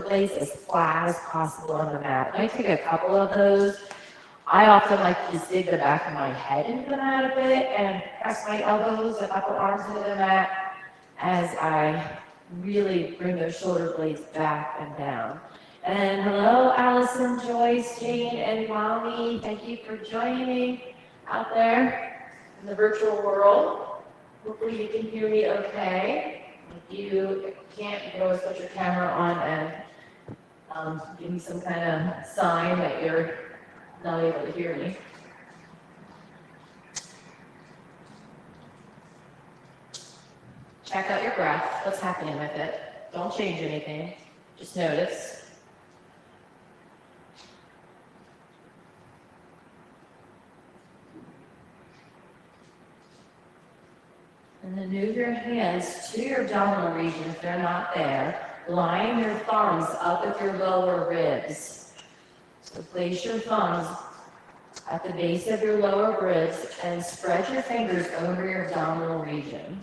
blades as flat as possible on the mat. I take a couple of those. I often like to just dig the back of my head into the mat a bit and press my elbows and upper arms into the mat as I really bring those shoulder blades back and down. And hello, Allison, Joyce, Jane, and Mommy. Thank you for joining me out there in the virtual world. Hopefully you can hear me okay. If you can't, you can always put your camera on and give me some kind of sign that you're not able to hear me. Check out your breath. What's happening with it? Don't change anything. Just notice. And then move your hands to your abdominal region if they're not there. Line your thumbs up at your lower ribs. So place your thumbs at the base of your lower ribs and spread your fingers over your abdominal region.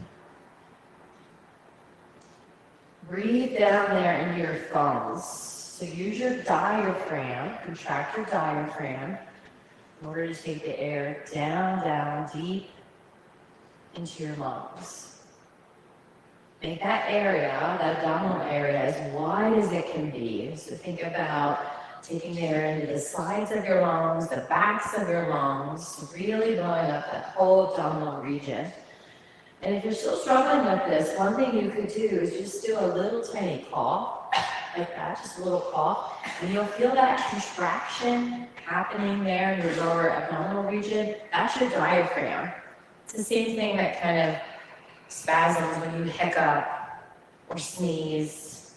Breathe down there into your thumbs. So use your diaphragm, contract your diaphragm in order to take the air down, down, deep into your lungs. Make that area, that abdominal area, as wide as it can be. So think about taking the air into the sides of your lungs, the backs of your lungs, really blowing up that whole abdominal region. And if you're still struggling with this, one thing you could do is just do a little tiny cough, like that, just a little cough, and you'll feel that contraction happening there in your lower abdominal region. That's your diaphragm. It's the same thing that kind of spasms when you hiccup or sneeze.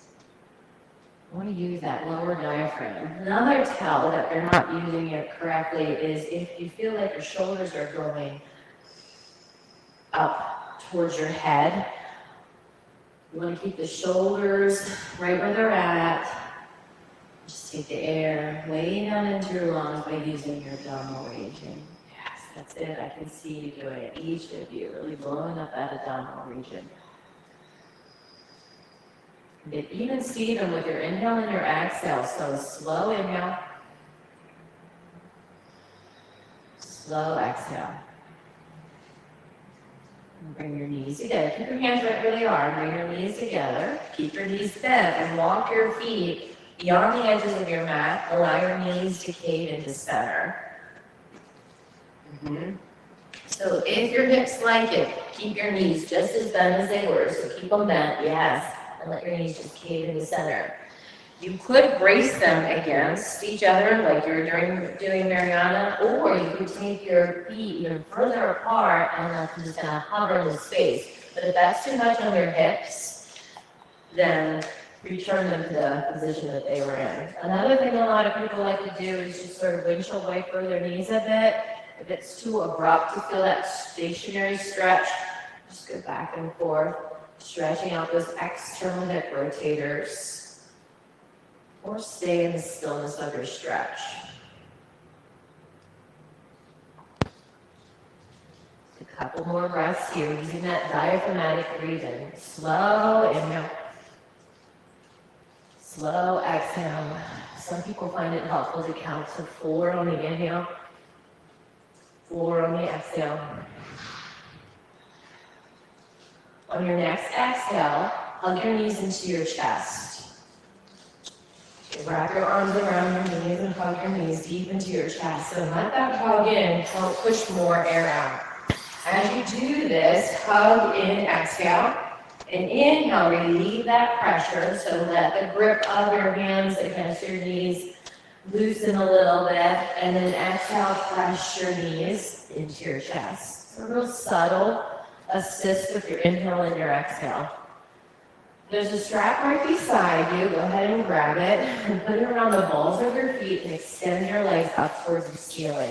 You want to use that lower diaphragm. Another tell that you're not using it correctly is if you feel like your shoulders are going up towards your head. You want to keep the shoulders right where they're at. Just take the air way down into your lungs by using your abdominal region. Yes, that's it. I can see you doing it. Each of you really blowing up that abdominal region. Get even Steven with your inhale and your exhale. So slow inhale. Slow exhale. And bring your knees together. Keep your hands right where they are. Bring your knees together. Keep your knees bent and walk your feet beyond the edges of your mat. Allow your knees to cave into center. So if your hips like it, keep your knees just as bent as they were. So keep them bent, yes. And let your knees just cave into center. You could brace them against each other like you're doing Mariana, or you could take your feet even further apart and just kind of hover in the space. But if that's too much on your hips, then return them to the position that they were in. Another thing a lot of people like to do is just sort of windshield wiper their knees a bit. If it's too abrupt to feel that stationary stretch, just go back and forth, stretching out those external hip rotators. Or stay in the stillness of your stretch. A couple more breaths here, using that diaphragmatic breathing. Slow inhale. Slow exhale. Some people find it helpful to count to 4 on the inhale, 4 on the exhale. On your next exhale, hug your knees into your chest. Wrap your arms around your knees and hug your knees deep into your chest. So let that hug in, don't push more air out. As you do this, hug in, exhale. And inhale, relieve that pressure so that the grip of your hands against your knees loosen a little bit. And then exhale, press your knees into your chest. So a real subtle assist with your inhale and your exhale. There's a strap right beside you. Go ahead and grab it and put it around the balls of your feet and extend your legs up towards the ceiling.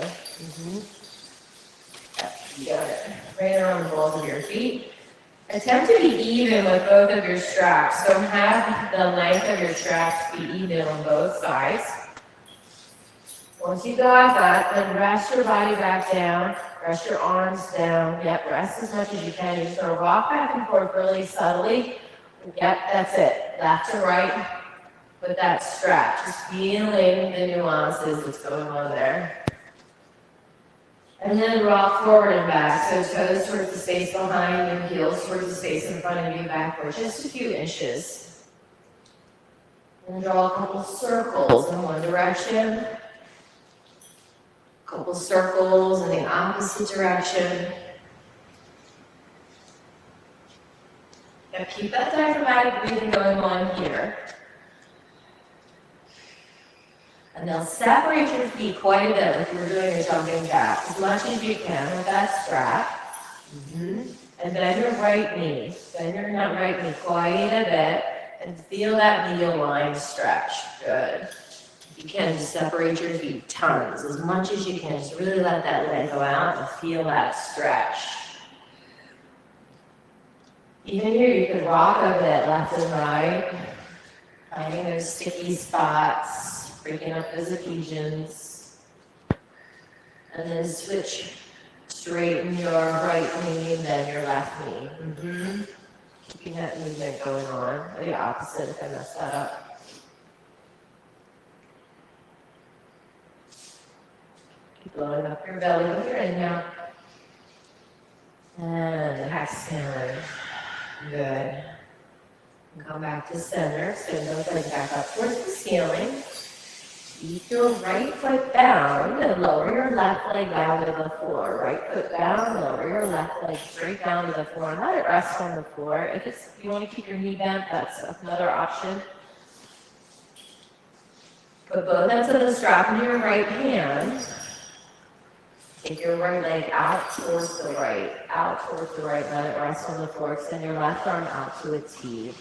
You got it. Right around the balls of your feet. Attempt to be even with both of your straps. So have the length of your straps be even on both sides. Once you go at that, then rest your body back down. Rest your arms down. Yep, rest as much as you can. You just sort of walk back and forth really subtly. Yep, that's it. Left to right, with that stretch, just feeling the nuances that's going on there. And then rock forward and back, so toes towards the space behind you, heels towards the space in front of you, backward, just a few inches. And draw a couple circles in one direction, a couple circles in the opposite direction. Now keep that diaphragmatic breathing going on here. And now separate your feet quite a bit like you were doing your jumping jack, as much as you can with that strap. And bend your right knee. Bend your right knee quite a bit. And feel that medial line stretch. Good. If you can, just separate your feet tons, as much as you can. Just really let that leg go out and feel that stretch. Even here, you can rock a bit left and right, finding those sticky spots, breaking up those adhesions. And then switch, straighten your right knee and then your left knee. Keeping that movement going on, or the opposite if I mess that up. Keep blowing up your belly with your inhale. And exhale. Good. And come back to center. Send those legs back up towards the ceiling. Keep your right foot down and lower your left leg down to the floor. Right foot down, lower your left leg straight down to the floor and let it rest on the floor. If you want to keep your knee bent, that's another option. Put both ends of the strap in your right hand. Take your right leg out towards the right, let it rest on the floor. Extend your left arm out to a T.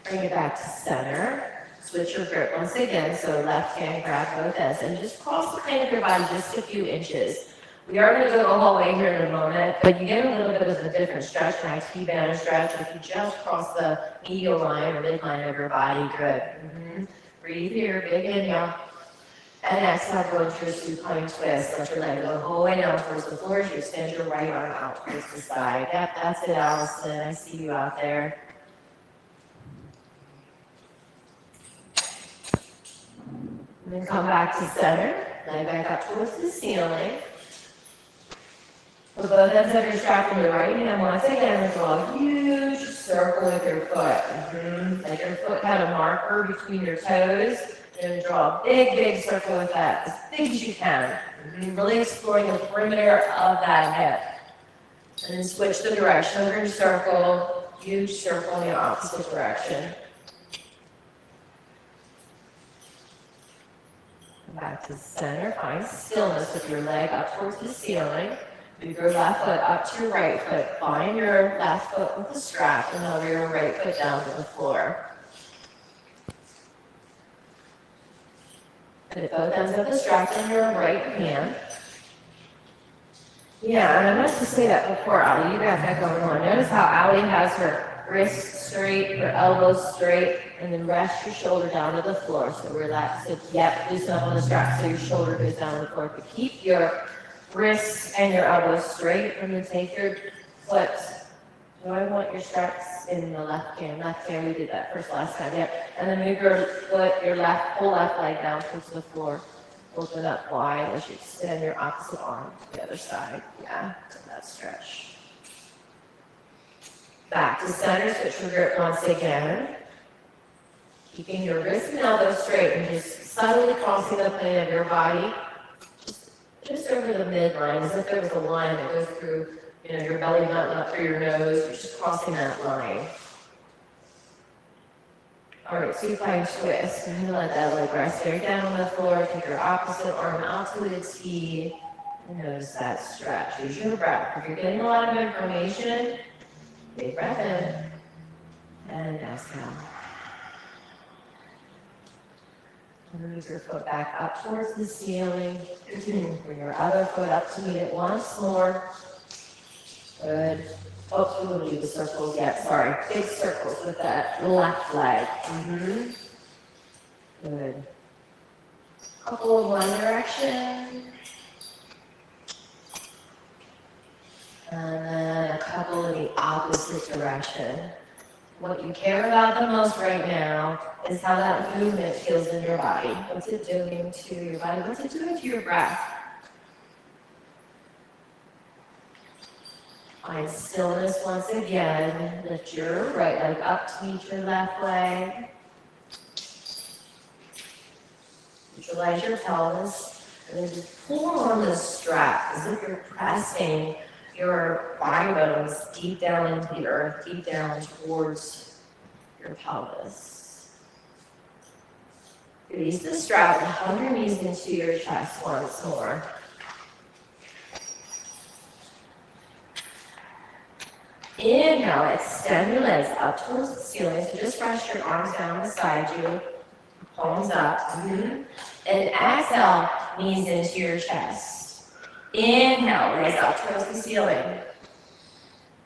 Bring it back to center. Switch your grip once again, so left hand grab both ends and just cross the plane of your body just a few inches. We are going to go the whole way here in a moment, but you get a little bit of a different stretch, nice T-band stretch. If you just cross the medial line or midline of your body, good. Breathe here, big inhale. And exhale, go into your supine twist. Let your leg go the whole way down towards the floor as you extend your right arm out towards the side. Yep, that's it, Allison. I see you out there. And then come back to center. Leg back up towards the ceiling. Put both ends of your strap in your right hand. Once again, and draw a huge circle with your foot. Let your foot have a marker between your toes. And draw a big, big circle with that, as big as you can. Really exploring the perimeter of that hip. And then switch the direction of your circle. Huge circle in the opposite direction. Back to center. Find stillness with your leg up towards the ceiling. Move your left foot up to your right foot. Find your left foot with the strap and lower your right foot down to the floor. Put both ends of the strap in your right hand. Yeah, and I meant to say that before, Ali. You got that going on. Notice how Ali has her wrists straight, her elbows straight, and then rest your shoulder down to the floor. So relax it. Yep, loosen up on the strap so your shoulder goes down to the floor. But keep your wrists and your elbows straight, and then take your foot. So I want your straps in the left hand. Left hand, we did that last time. Yep. And then move your foot, your whole left leg down towards the floor. Open up wide as you extend your opposite arm to the other side. Yeah, to that stretch. Back to center, switch your grip once again. Keeping your wrists and elbows straight and just subtly crossing the plane of your body. Just over the midline, as if there was a line that goes through, your belly button up through your nose. You're just crossing that line. All right, supine twist. And let that leg rest straight down on the floor. Take your opposite arm out to the T. And notice that stretch. Use your breath. If you're getting a lot of information, big breath in. And exhale. And then move your foot back up towards the ceiling. Bring your other foot up to meet it once more. Good. Oh, we will do the circles yet. Sorry. Big circles with that left leg. Good. Couple of one direction. And then a couple in the opposite direction. What you care about the most right now is how that movement feels in your body. What's it doing to your body? What's it doing to your breath? Find stillness once again. Lift your right leg up to meet your left leg. Visualize your pelvis. And then just pull on the strap as if you're pressing your thigh bones deep down into the earth, deep down towards your pelvis. Release the strap and hug your knees into your chest once more. Inhale, extend your legs up towards the ceiling. So just rest your arms down beside you, palms up. And exhale, knees into your chest. Inhale, legs up towards the ceiling.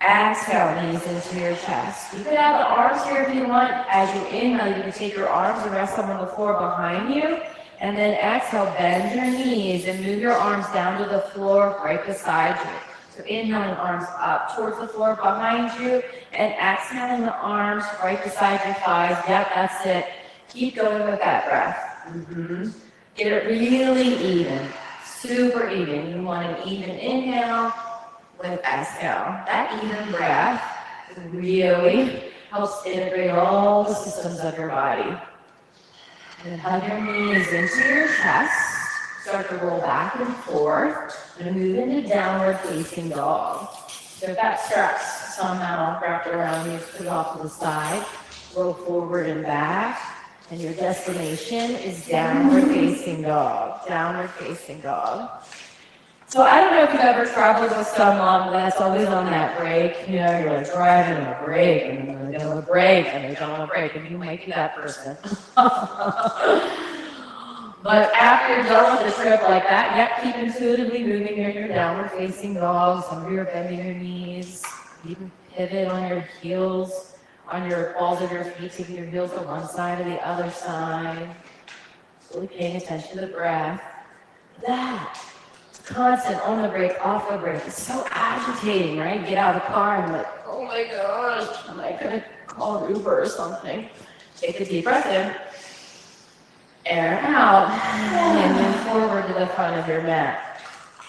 Exhale, knees into your chest. You could have the arms here if you want. As you inhale, you can take your arms and rest them on the floor behind you. And then exhale, bend your knees and move your arms down to the floor right beside you. So inhaling arms up towards the floor behind you, and exhaling the arms right beside your thighs. Yep, that's it. Keep going with that breath. Get it really even, super even. You want an even inhale with exhale. That even breath really helps integrate all the systems of your body. And hug your knees into your chest. Start to roll back and forth and move into downward facing dog. So if that strap's somehow wrapped around you, put it off to the side, roll forward and back, and your destination is downward facing dog. Downward facing dog. So I don't know if you've ever traveled with someone that's always on that break. You know, you're like driving on a break, and then they're on a break, and they're on a break, and you might be that person. But after you're done with a trip like that, yep, keep intuitively moving in your downward facing dog. Some of you are bending your knees. You can pivot on your heels, on your balls of your feet, taking your heels to one side or the other side. Really paying attention to the breath. That constant on the break, off the break. It's so agitating, right? You get out of the car and you're like, oh my gosh, am I gonna call an Uber or something? Take a deep breath in. Air out, and move forward to the front of your mat.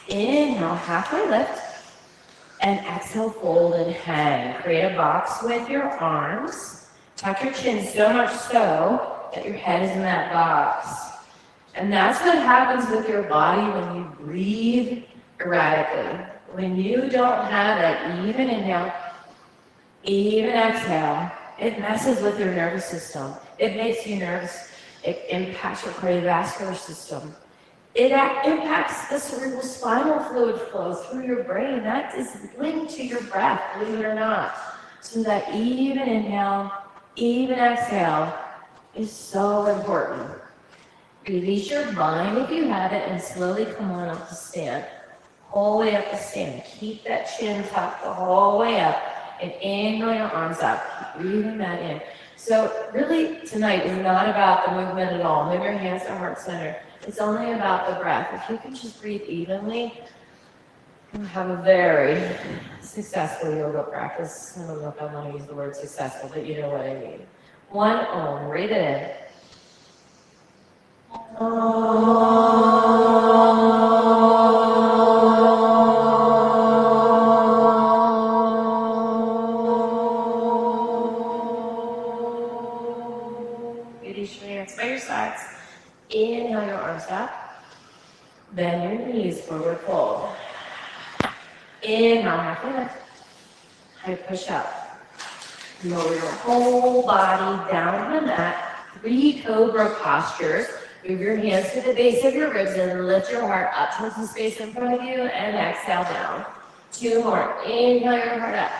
Inhale, halfway lift, and exhale, fold and hang. Create a box with your arms. Tuck your chin so much so that your head is in that box. And that's what happens with your body when you breathe erratically. When you don't have that even inhale, even exhale, it messes with your nervous system. It makes you nervous. It impacts your cardiovascular system. It impacts the cerebral spinal fluid flow through your brain. That is linked to your breath, believe it or not. So that even inhale, even exhale is so important. Release your mind if you have it and slowly come on up to stand. Whole way up to stand. Keep that chin tucked the whole way up and inhale your arms up. Keep breathing that in. So really tonight is not about the movement at all. Move your hands to heart center. It's only about the breath. If you can just breathe evenly, you'll have a very successful yoga practice. I don't know if I want to use the word successful, but you know what I mean. One Om. Breathe it in. Release your hands by your sides. Inhale your arms up. Bend your knees, forward fold. Inhale, halfway lift. High push up. Lower your whole body down to the mat. 3 cobra postures. Move your hands to the base of your ribs and lift your heart up towards the space in front of you and exhale down. 2 more. Inhale your heart up.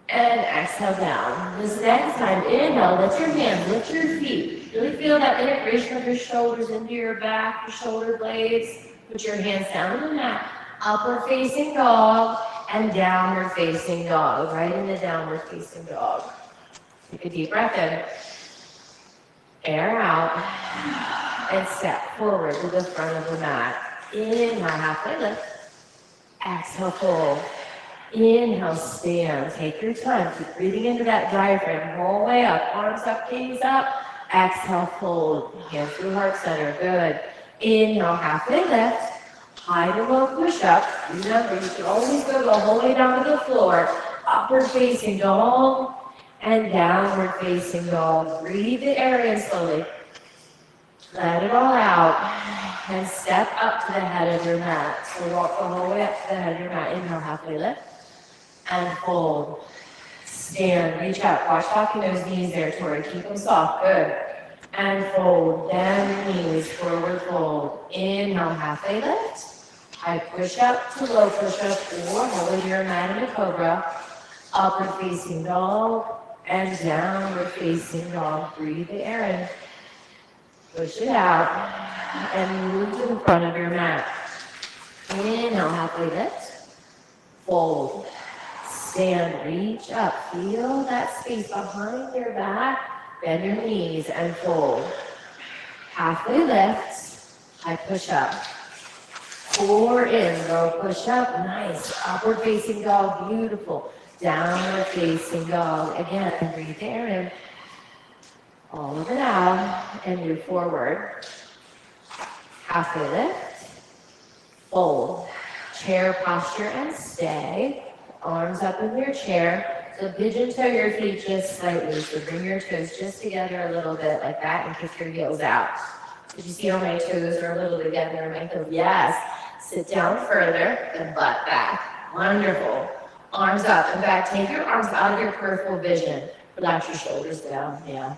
And exhale down. This next time, inhale, lift your hands, lift your feet. Really feel that integration of your shoulders into your back, your shoulder blades. Put your hands down on the mat. Upward facing dog and downward facing dog. Right into downward facing dog. Take a deep breath in. Air out. And step forward to the front of the mat. Inhale, halfway lift. Exhale, fold. Inhale, stand. Take your time. Keep breathing into that diaphragm. Roll way up. Arms up, gaze up. Exhale, fold. Hands through heart center. Good. Inhale, halfway lift. High to low push up. Remember, you can always go the whole way down to the floor. Upward facing dog and downward facing dog. Breathe the air in slowly. Let it all out. And step up to the head of your mat. So walk the whole way up to the head of your mat. Inhale, halfway lift. And fold. Stand, reach out. Watch locking those knees there, Tori. Keep them soft. Good. And fold. Bend your knees. Forward fold. Inhale, halfway lift. High push up to low push up. Or hold your mat into cobra. Upward facing dog. And downward facing dog. Breathe the air in. Push it out. And move to the front of your mat. Inhale, halfway lift. Fold. Stand, reach up. Feel that space behind your back. Bend your knees and fold. Halfway lift. High push up. 4 in, low push up. Nice. Upward facing dog. Beautiful. Downward facing dog. Again, breathe the air in. All of it out. And move forward. Halfway lift. Fold. Chair posture and stay. Arms up in your chair. So pigeon toe your feet just slightly. So bring your toes just together a little bit like that and kick your heels out. Did you see how my toes are a little together and my toes? Yes. Sit down further and butt back. Wonderful. Arms up and back. Take your arms out of your peripheral vision. Relax your shoulders down. Yeah.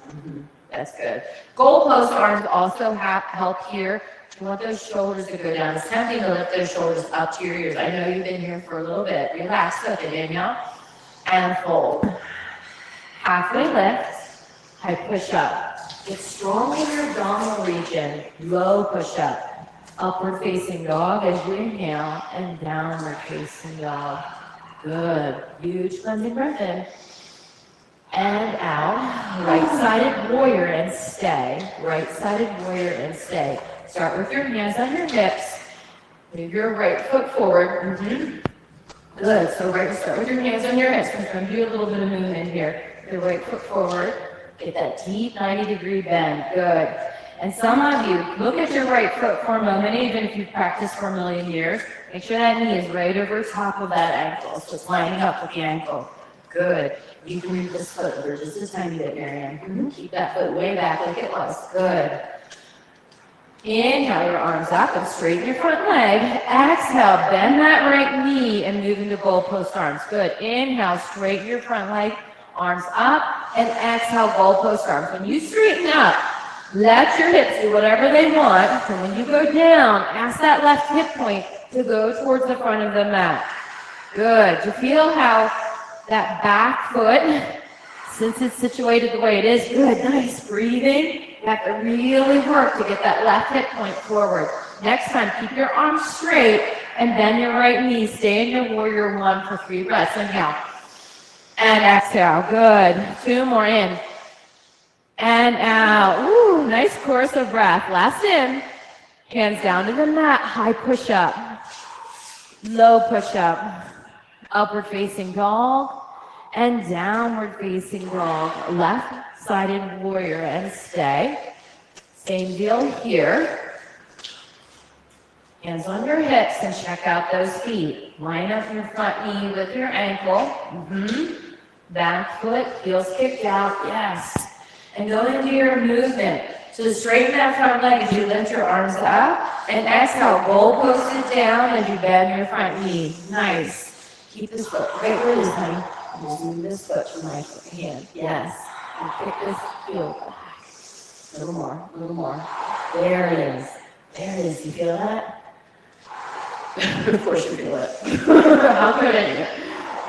That's good. Goalpost arms also help here. You want those shoulders to go down. It's tempting to lift those shoulders up to your ears. I know you've been here for a little bit. Relax with it, inhale, and fold. Halfway lift, high push up. Get strong in your abdominal region. Low push up. Upward facing dog as you inhale, and downward facing dog. Good. Huge cleansing breath in. And out. Right-sided warrior and stay. Right-sided warrior and stay. Start with your hands on your hips. Move your right foot forward. Good. So start with your hands on your hips. I'm going to do a little bit of movement here. Your right foot forward. Get that deep 90-degree bend. Good. And some of you, look at your right foot for a moment, even if you've practiced for a million years. Make sure that knee is right over top of that ankle. So it's lining up with the ankle. Good. You can move this foot over just a tiny bit, Marianne. Keep that foot way back like it was. Good. Inhale your arms up and straighten your front leg. Exhale, bend that right knee and move into goalpost arms. Good. Inhale, straighten your front leg, arms up, and exhale, goalpost arms. When you straighten up, let your hips do whatever they want. And when you go down, ask that left hip point to go towards the front of the mat. Good. You feel how that back foot, since it's situated the way it is, good, nice, breathing. You have to really work to get that left hip point forward. Next time, keep your arms straight and bend your right knee. Stay in your warrior 1 for 3 breaths. Inhale. And exhale. Good. 2 more in. And out. Ooh, nice chorus of breath. Last in. Hands down to the mat. High push up. Low push up. Upward facing dog. And downward facing dog. Left-sided warrior and stay. Same deal here. Hands on your hips and check out those feet. Line up your front knee with your ankle. Back foot, heels kicked out. Yes. And go into your movement. So straighten that front leg as you lift your arms up. And exhale, goalpost it down as you bend your front knee. Nice. Keep this foot right where it is, honey. Just move this foot from my hand. Yes. And kick this heel back. A little more, a little more. There it is. There it is. You feel that? Of course you feel it. How good are you?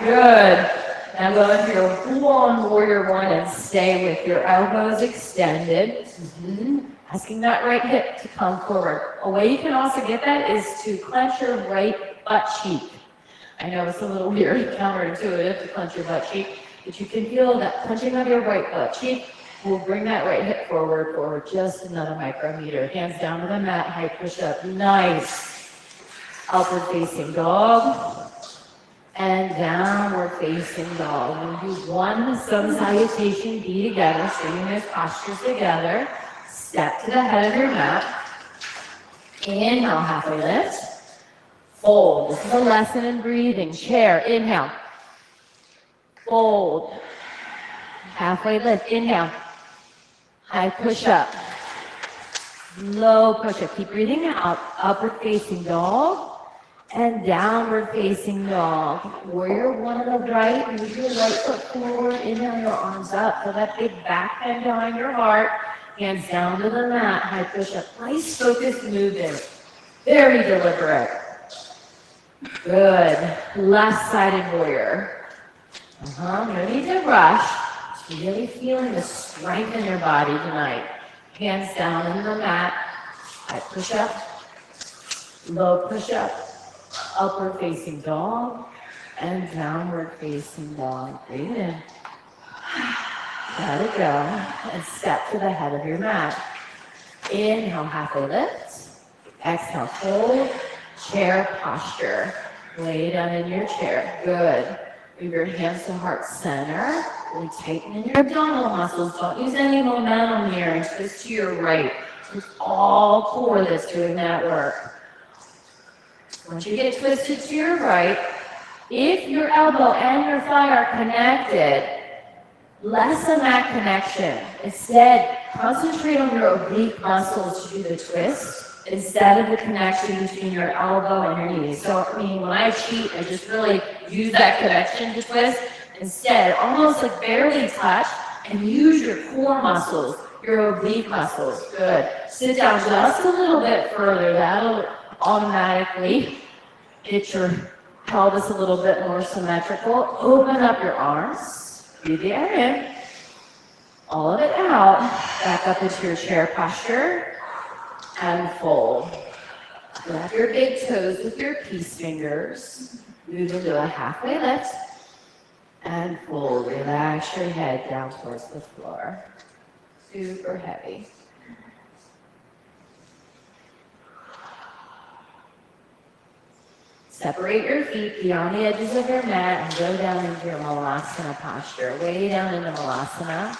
Good. Now go into your full-on warrior 1 and stay with your elbows extended. Asking that right hip to come forward. A way you can also get that is to clench your right butt cheek. I know it's a little weird, counterintuitive to clench your butt cheek, but you can feel that clenching of your right butt cheek will bring that right hip forward just another micrometer. Hands down to the mat, high push up. Nice. Upward facing dog. and downward facing dog. We'll do one sun salutation B together, so bring those postures together. Step to the head of your mat. Inhale, halfway lift. Fold. This is a lesson in breathing. Chair, inhale. Fold. Halfway lift, inhale. High push up. Low push up. Keep breathing out. Upward facing dog. And downward facing dog. Warrior one on the right. Move your right foot forward. Inhale your arms up. Feel that big back bend behind your heart. Hands down to the mat. High push up. Nice focused movement. Very deliberate. Good. Left-sided warrior. No need to rush. Just really feeling the strength in your body tonight. Hands down in the mat. High push up. Low push up. Upward facing dog and downward facing dog. Breathe in. Let it go. And step to the head of your mat. Inhale, halfway lift. Exhale, fold. Chair posture. Lay down in your chair. Good. Move your hands to heart center. Really tighten in your abdominal muscles. Don't use any momentum here. And twist to your right. It's all core that's doing that work. Once you get twisted to your right, if your elbow and your thigh are connected, lessen that connection. Instead, concentrate on your oblique muscles to do the twist instead of the connection between your elbow and your knee. So, when I cheat, I just really use that connection to twist. Instead, almost like barely touch and use your core muscles, your oblique muscles. Good. Sit down just a little bit further. That'll automatically get your pelvis a little bit more symmetrical. Open up your arms. Breathe the air in. All of it out. Back up into your chair posture. And fold. Grab your big toes with your peace fingers. Move into a halfway lift. And fold. Relax your head down towards the floor. Super heavy. Separate your feet beyond the edges of your mat and go down into your Malasana posture. Way down into Malasana.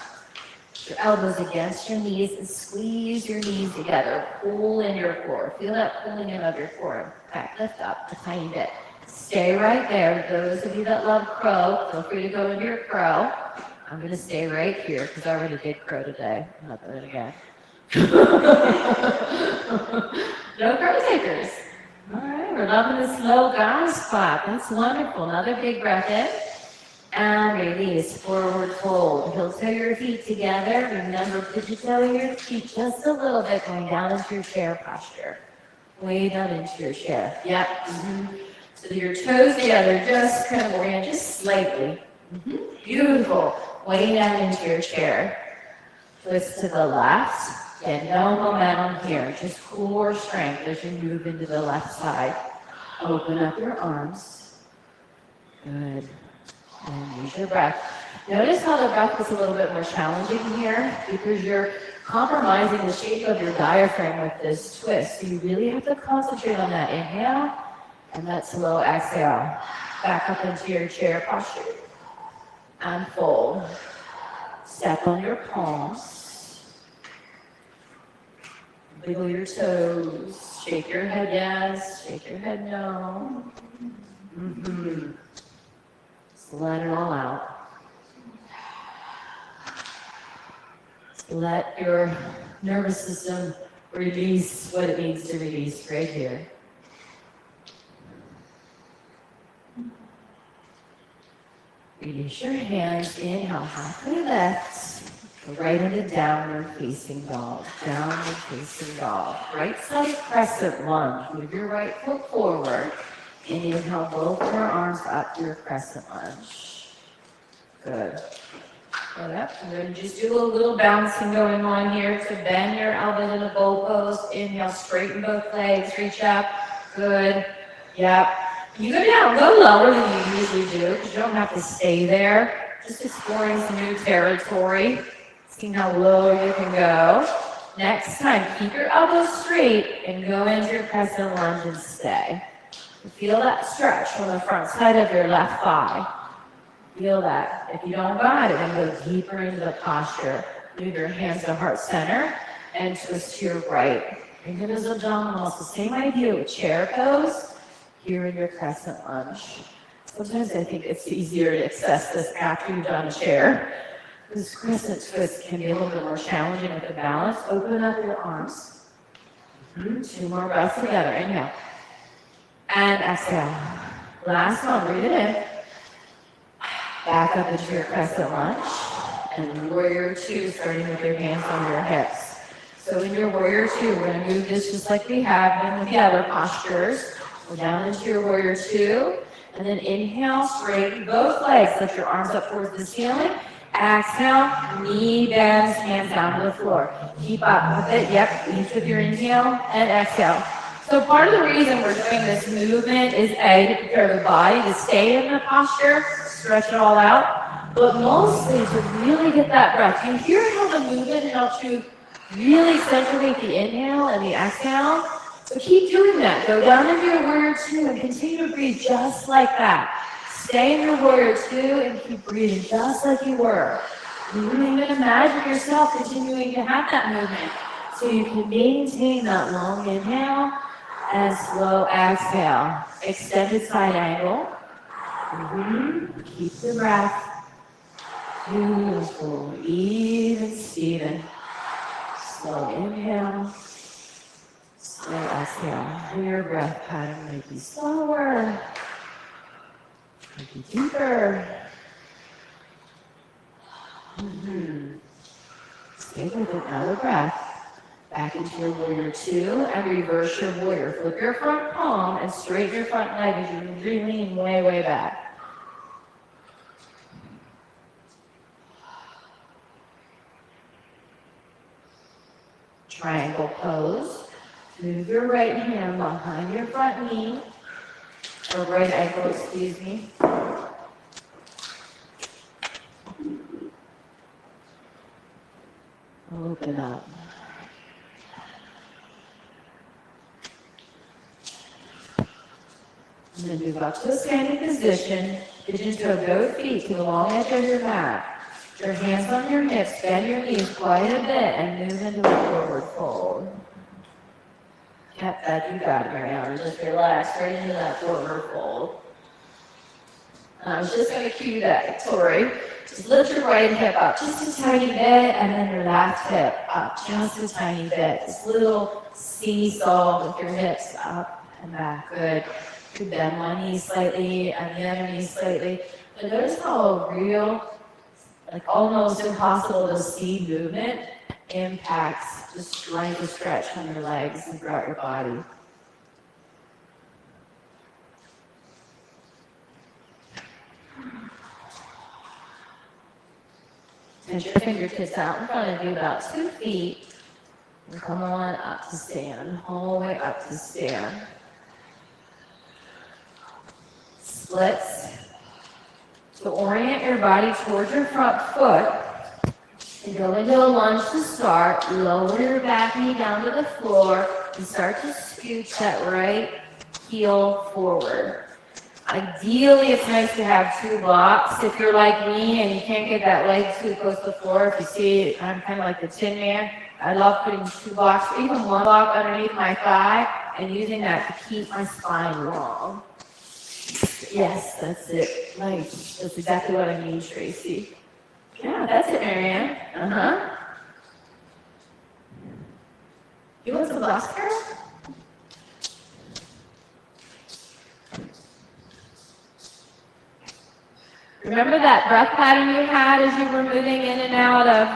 Your elbows against your knees and squeeze your knees together. Pull in your core. Feel that pulling in of your core. Back, lift up a tiny bit. Stay right there. Those of you that love crow, feel free to go into your crow. I'm going to stay right here because I already did crow today. I'm not doing it again. No crow takers. All right, we're loving this slow guys clap. That's wonderful. Another big breath in. And release. Forward fold. Heel toe your feet together. Remember, pivot toe your feet just a little bit, going down into your chair posture. Way down into your chair. Yep. So your toes together, just kind of orient, just slightly. Beautiful. Way down into your chair. Twist to the left. Again, no momentum here, just core strength as you move into the left side. Open up your arms. Good. And use your breath. Notice how the breath is a little bit more challenging here because you're compromising the shape of your diaphragm with this twist. So you really have to concentrate on that inhale and that slow exhale. Back up into your chair posture. And fold. Step on your palms. Wiggle your toes. Shake your head yes. Shake your head no. Just let it all out. Just let your nervous system release what it needs to release right here. Release your hands. Inhale, halfway lift. Right into downward facing dog. Downward facing dog. Right side crescent lunge. Move your right foot forward. And inhale, both your arms up to your crescent lunge. Good. Good up. I'm going to just do a little bouncing going on here. So bend your elbows in the goalpost. Inhale, straighten both legs. Reach up. Good. Yep. You go down, go lower than you usually do, because you don't have to stay there. Just exploring some new territory. Seeing how low you can go. Next time, keep your elbows straight and go into your crescent lunge and stay. Feel that stretch from the front side of your left thigh. Feel that. If you don't got it, then go deeper into the posture. Move your hands to heart center and twist to your right. Bring it as abdominals. The same idea with chair pose here in your crescent lunge. Sometimes I think it's easier to access this after you've done a chair. This crescent twist can be a little bit more challenging with the balance. Open up your arms. 2 more breaths together. Inhale. And exhale. Last one. Breathe it in. Back up into your crescent lunge. And warrior 2, starting with your hands on your hips. So in your warrior 2, we're going to move this just like we have been with the other postures. We're down into your warrior 2. And then inhale, straighten both legs. Lift your arms up towards the ceiling. Exhale, knee bends, hands down to the floor. Keep up with it. Yep, each with your inhale and exhale. So part of the reason we're doing this movement is A, to prepare the body to stay in the posture, stretch it all out, but mostly to really get that breath. You hear how the movement helps you really accentuate the inhale and the exhale? So keep doing that. Go down into your warrior 2 and continue to breathe just like that. Stay in your warrior 2 and keep breathing just like you were. You can even imagine yourself continuing to have that movement so you can maintain that long inhale and slow exhale. Extended side angle. Keep the breath. Beautiful. Even Steven. Slow inhale. Slow exhale. Your breath pattern might be slower. Maybe deeper. Stay with it. Another breath. Back into your warrior 2 and reverse your warrior. Flip your front palm and straighten your front leg as you really lean way, way back. Triangle pose. Move your right hand behind your front knee, or right ankle, excuse me. Open up. And then move up to a standing position. Pigeon toe both feet to the long edge of your mat. Your hands on your hips, bend your knees quite a bit, and move into a forward fold. Yep, that you got it, Mariana. Just relax right into that forward fold. I was just going to cue that, Tori. Just lift your right hip up just a tiny bit, and then your left hip up just a tiny bit. This little seesaw with your hips up and back. Good. You could bend one knee slightly and the other knee slightly. But notice how real, like almost impossible to see movement impacts the strength of stretch on your legs and throughout your body. Send your fingertips out in front of you about 2 feet and come on up to stand, all the way up to stand. Splits. So orient your body towards your front foot and go into a lunge to start. Lower your back knee down to the floor and start to scooch that right heel forward. Ideally, it's nice to have 2 blocks. If you're like me and you can't get that leg too close to the floor, if you see, I'm kind of like the Tin Man. I love putting 2 blocks, or even 1 block underneath my thigh and using that to keep my spine long. Yes, that's it. Nice. That's exactly what I mean, Tracy. Yeah, that's it, Marianne. You want some blocks, girl? Remember that breath pattern you had as you were moving in and out of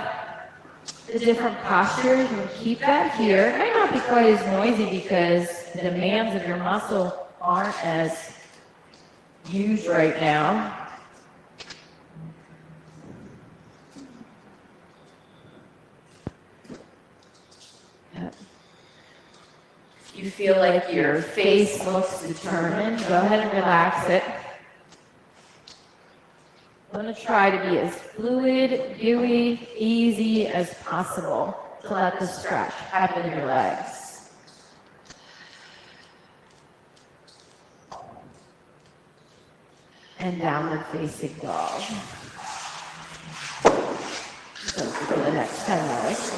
the different postures? And keep that here. It might not be quite as noisy because the demands of your muscle aren't as huge right now. Yep. If you feel like your face looks determined, go ahead and relax it. I'm going to try to be as fluid, gooey, easy as possible to let the stretch happen in your legs. and downward facing dog. So for the next 10 minutes.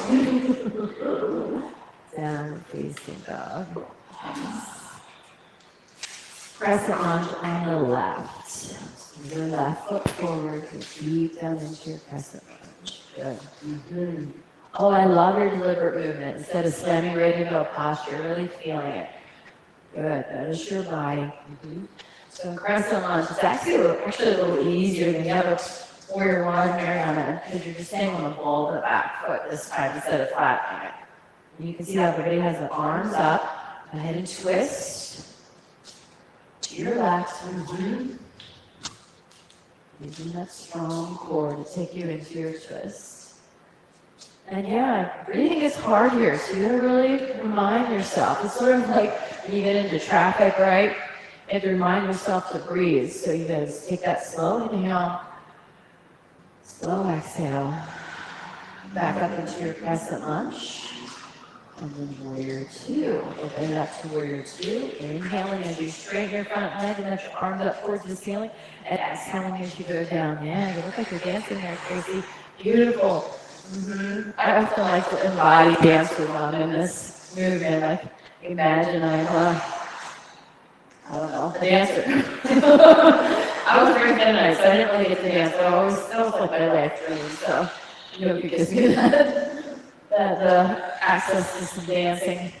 Downward facing dog. Crescent lunge on the left. Your left foot forward, deep down into your crescent lunge. Good. Mm-hmm. Oh, I love your deliberate movement. Instead of slamming right into a posture, really feeling it. Good. That is your body. Mm-hmm. So in crescent lunge, it's actually a little easier than the other warrior one, Mariana, because you're just staying on the ball of the back foot this time instead of flattening it. And you can see how everybody has the arms up. Go ahead and twist to your left. Mm-hmm. Using that strong core to take you into your twist. And yeah, breathing is hard here, so you gotta really remind yourself. It's sort of like when you get into traffic, right? You have to remind yourself to breathe. So you guys take that slow inhale, slow exhale, back up into your crescent lunge, and then warrior two. Open it up to warrior two. Inhaling as you straighten your front leg and lift your arms up towards the ceiling, and exhaling as you go down. Yeah, you look like you're dancing there, Tracy. Beautiful. Mm-hmm. I often like to embody dancers when I'm in this movement. Like, imagine I'm I don't know, a dancer. I was very thin tonight, so I didn't really get to dance, but I always felt like my life dream, so yoga gives me that access to some dancing.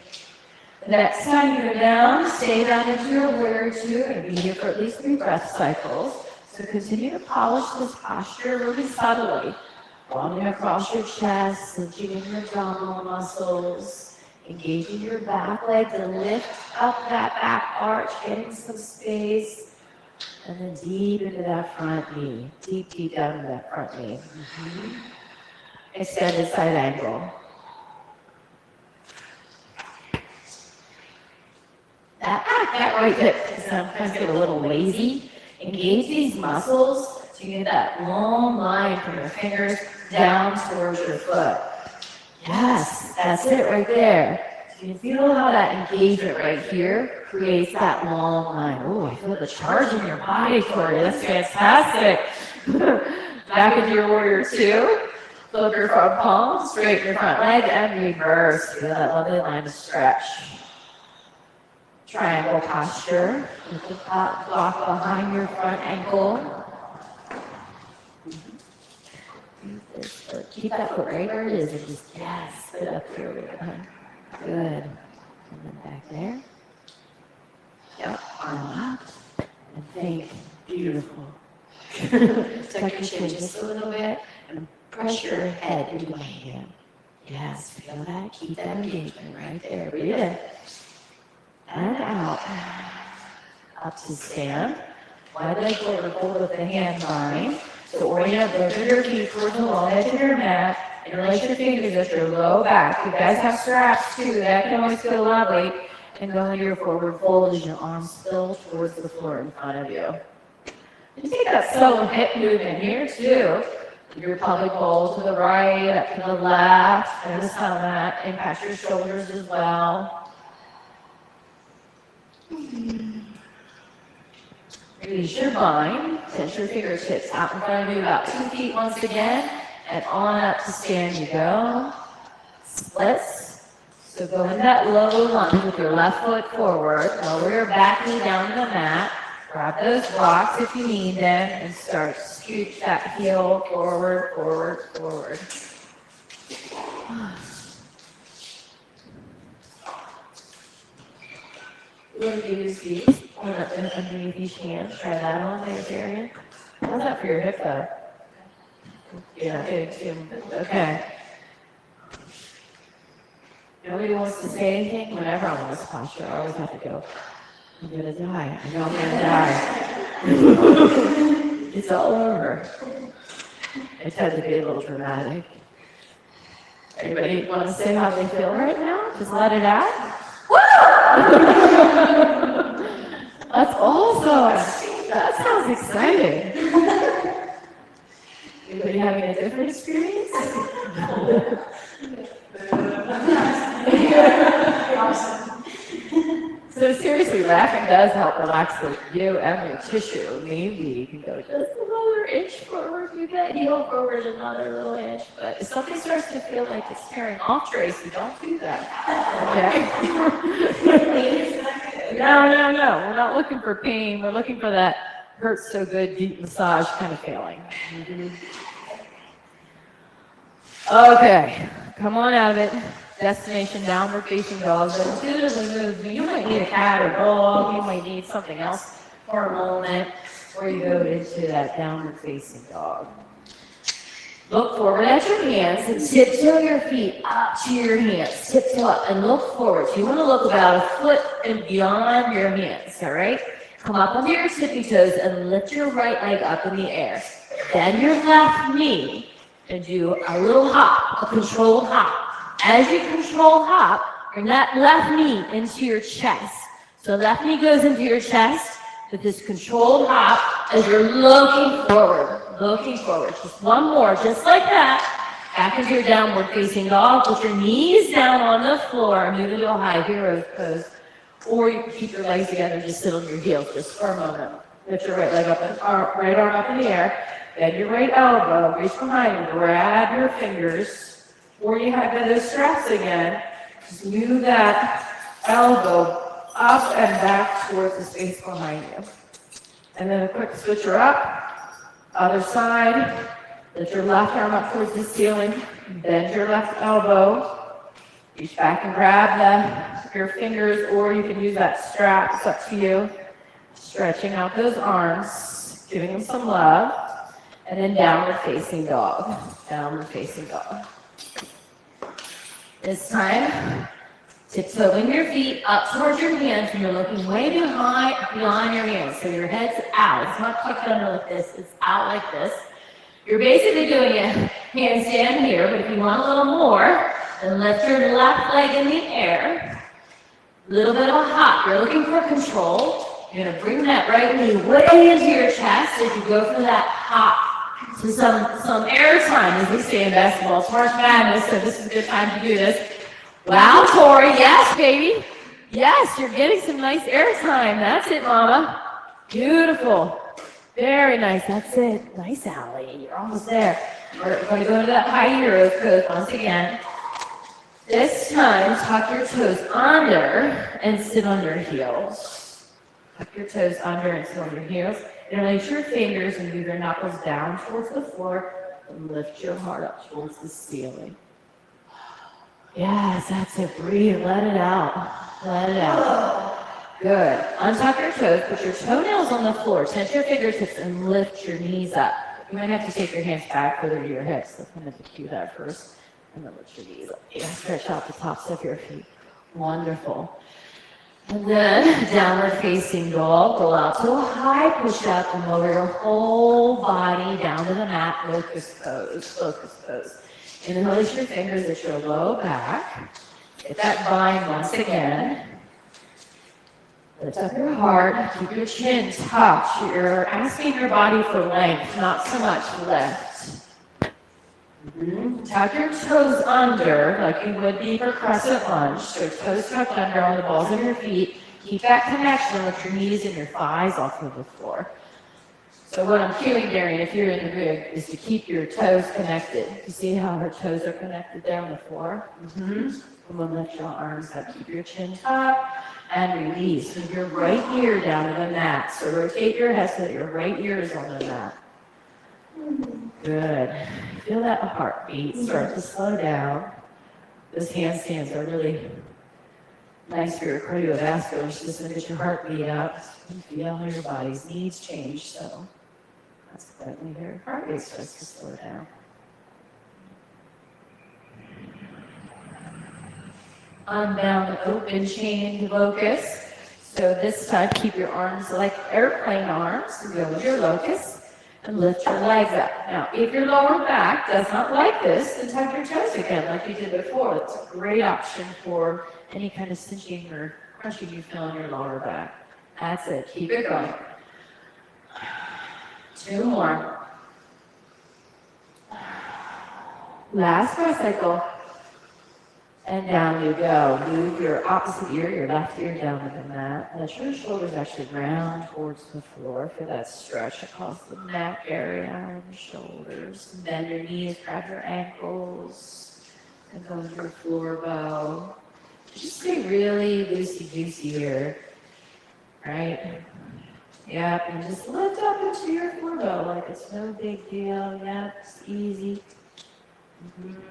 The next time you go down, stay down into your warrior two, and be here for at least 3 breath cycles. So continue to polish this posture really subtly. Walking across your chest, cinching in your abdominal muscles, engaging your back leg to lift up that back arch, getting some space, and then deep into that front knee. Deep, deep down into that front knee. Mm-hmm. Extended side angle. That right hip can sometimes get a little lazy. Engage these muscles so you get that long line from your fingers down towards your foot. Yes, that's it right there. So you feel how that engagement right here creates that long line. Oh, I feel the charge in your body, Tori. That's fantastic. Back into your warrior two. Flip your front palm, straighten your front leg, and reverse. Feel that lovely line of stretch. Triangle posture. With the top block behind your front ankle. Keep that foot right where it is and just, yes, put it up here. Good. And then back there. Yep, arm up. And think, beautiful. Tuck your chin just a little bit and press your head into my hand. Yes, feel that? Keep that engagement right there. Breathe in. And out. Up to stand. Wide leg forward, hold with the hand bind. So orient both of your feet towards the long edge of your mat, and place your fingers at your low back. You guys have straps too, that can always feel lovely. And go into your forward fold as your arms spill towards the floor in front of you. And take that subtle hip movement here too. Your pelvic bowl to the right, up to the left. Notice how that impacts your shoulders as well. Release your bind, tense your fingertips out in front of you about 2 feet once again, and on up to stand you go. Splits. So go in that low lunge with your left foot forward, lower your back knee down to the mat, grab those blocks if you need them, and start scooch that heel forward, forward, forward. Little use these. Hold up underneath each hand. Try that on there, Darian. How's that for your hip though? Yeah, okay. Nobody wants to say anything. Whenever I'm in this posture, I always have to go, I'm gonna die. I know I'm gonna die. It's all over. I tend to be a little dramatic. Anybody want to say how they feel right now? Just let it out. That's awesome. That sounds exciting. Anybody having a different experience? So So seriously, laughing does help relax you and your tissue. Maybe you can go just another inch forward, move that heel forward another little inch. But if something starts to feel like it's tearing off, Tracy, don't do that. Okay? No. We're not looking for pain. We're looking for that hurts so good, deep massage kind of feeling. Okay, come on out of it. Destination downward facing dog. But intuitively move. You might need a cat or dog. You might need something else for a moment before you go into that downward facing dog. Look forward at your hands and tiptoe your feet up to your hands. Tiptoe up and look forward. So you want to look about a foot and beyond your hands, all right? Come up onto your tippy toes and lift your right leg up in the air. Bend your left knee and do a little hop, a controlled hop. As you control hop, bring that left knee into your chest. So left knee goes into your chest with this controlled hop as you're looking forward. Just one more, just like that. Back into your downward facing dog. Put your knees down on the floor. Move into a high hero pose. Or you can keep your legs together and just sit on your heels just for a moment. Lift your right leg up and right arm up in the air. Bend your right elbow, reach behind and grab your fingers. Or you have those straps again. Just move that elbow up and back towards the space behind you. And then a quick switcher up. Other side. Lift your left arm up towards the ceiling. Bend your left elbow. Reach back and grab your fingers, or you can use that strap. It's up to you. Stretching out those arms, giving them some love. And then downward facing dog. Downward facing dog. This time, tiptoeing your feet up towards your hands, and you're looking way beyond your hands. So your head's out. It's not tucked under like this. It's out like this. You're basically doing a handstand here, but if you want a little more, then lift your left leg in the air. A little bit of a hop. You're looking for control. You're going to bring that right knee way into your chest as you go for that hop. So some air time, as we say in basketball. It's March Madness, so this is a good time to do this. Wow, Tori, yes, baby. Yes, you're getting some nice air time. That's it, mama. Beautiful. Very nice. That's it. Nice, Allie. You're almost there. We're going to go into that high hero pose once again. This time, tuck your toes under and sit on your heels. Tuck your toes under and sit on your heels. Interlace your fingers and move your knuckles down towards the floor and lift your heart up towards the ceiling. Yes, that's it. Breathe. Let it out. Let it out. Good. Untuck your toes. Put your toenails on the floor. Tense your fingertips and lift your knees up. You might have to take your hands back further to your hips. So I'm going to cue that first. And then lift your knees up. Yeah, stretch out the tops of your feet. Wonderful. And then downward facing dog. Roll out to a high push-up and lower your whole body down to the mat. Locust pose. Locust pose. And then release your fingers at your low back. Get that bind once again. Lift up your heart. Keep your chin tucked. You're asking your body for length, not so much lift. Tuck your toes under like you would be for crescent lunge. So toes tucked under on the balls of your feet. Keep that connection with your knees and your thighs off of the floor. So what I'm cueing, Darian, if you're in the rig, is to keep your toes connected. You see how her toes are connected there on the floor? Come on, lift your arms up. Keep your chin tucked and release. Move your right ear down to the mat. So rotate your head so that your right ear is on the mat. Good. Feel that heartbeat start to slow down. Those handstands are really nice for your cardiovascular system. Get your heartbeat up. And feel how your body's needs change. So consequently, your heart rate starts to slow down. Unbound, open, chained locust. So this time, keep your arms like airplane arms. Go with your locust. And lift your legs up. Now, if your lower back does not like this, then tuck your toes again like you did before. It's a great option for any kind of cinching or crunching you feel in your lower back. That's it. Keep it going. 2 more. Last breath cycle. And down you go. Move your opposite ear, your left ear down to the mat. Let your shoulders actually round towards the floor for that stretch across the neck area and the shoulders. Bend your knees, grab your ankles, and go into your floor bow. Just stay really loosey-goosey here, right? Yep, and just lift up into your floor bow like it's no big deal. Yep, it's easy.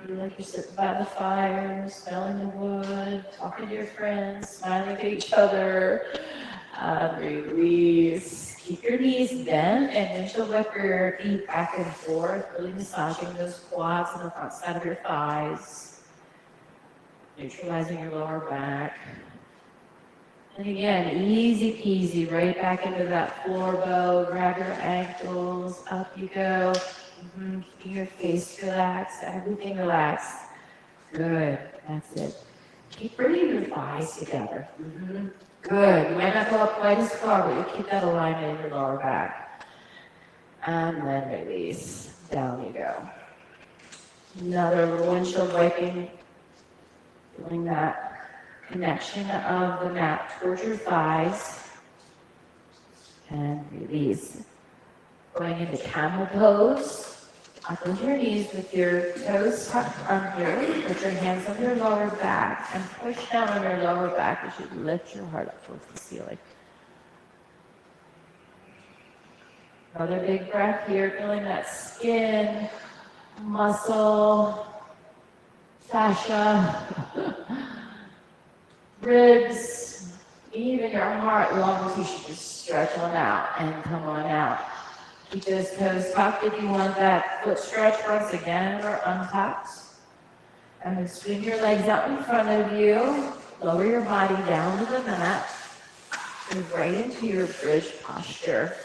Like you're sitting by the fire, smelling the wood, talking to your friends, smiling at each other. Release. Keep your knees bent and then you'll whip your feet back and forth, really massaging those quads and the front side of your thighs, neutralizing your lower back. And again, easy peasy, right back into that floor bow. Grab your ankles, up you go. Keeping your face relaxed, everything relaxed. Good, that's it. Keep bringing your thighs together. Good. You might not go up quite as far, but you keep that alignment in your lower back. And then release. Down you go. Another little windshield wiping. Feeling that connection of the mat towards your thighs. And release. Going into camel pose. Up on your knees with your toes tucked under. Put your hands on your lower back and push down on your lower back as you lift your heart up towards the ceiling. Another big breath here, feeling that skin, muscle, fascia, ribs, even your heart, lungs. You should just stretch on out and come on out. Keep those toes tucked if you want that foot stretch once again or untucked. And then swing your legs out in front of you. Lower your body down to the mat. Move right into your bridge posture.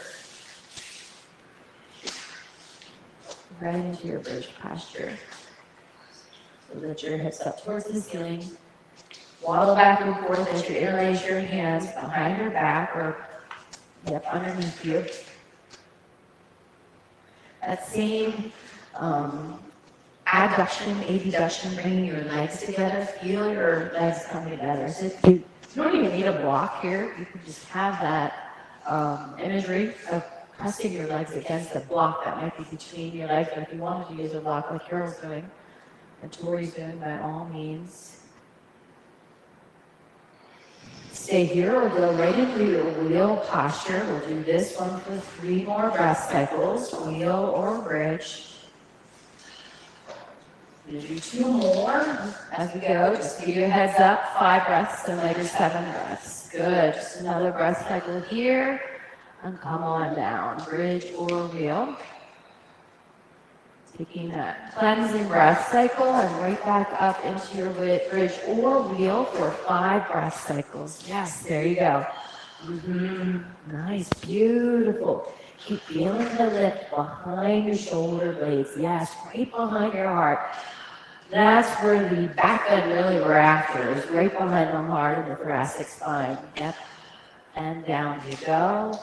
Right into your bridge posture. So lift your hips up towards the ceiling. Waddle back and forth as you interlace your hands behind your back or underneath you. That same adduction, abduction, bringing your legs together. Feel your legs come together. So you don't even need a block here. You can just have that imagery of pressing your legs against a block that might be between your legs. But if you wanted to use a block like Carol's doing, and Tori's doing, by all means, stay here or go right into your wheel posture. We'll do this one for 3 more breath cycles, wheel or bridge. We'll do 2 more as we go. Just give you a heads up, 5 breaths and later 7 breaths. Good. Just another breath cycle here. And come on down, bridge or wheel. Taking that cleansing breath cycle and right back up into your bridge or wheel for 5 breath cycles. Yes, there you go. Nice, beautiful. Keep feeling the lift behind your shoulder blades. Yes, right behind your heart. That's where the back end really we're after, is right behind the heart and the thoracic spine. Yep, and down you go.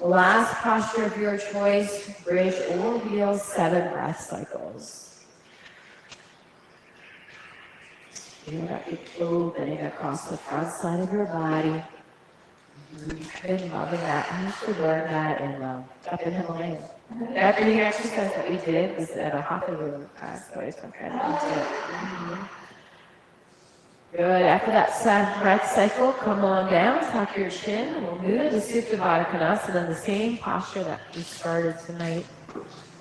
Last posture of your choice, bridge or wheel, 7 breath cycles. Feel that big opening across the front side of your body. You've been loving that. I used to learn that up in Himalaya. That breathing exercise that we did was at a Hatha yoga class, so I used to try to do it. Good. After that 7 breath cycle, come on down, tuck your chin, and we'll move into Supta Baddha Konasana, the same posture that we started tonight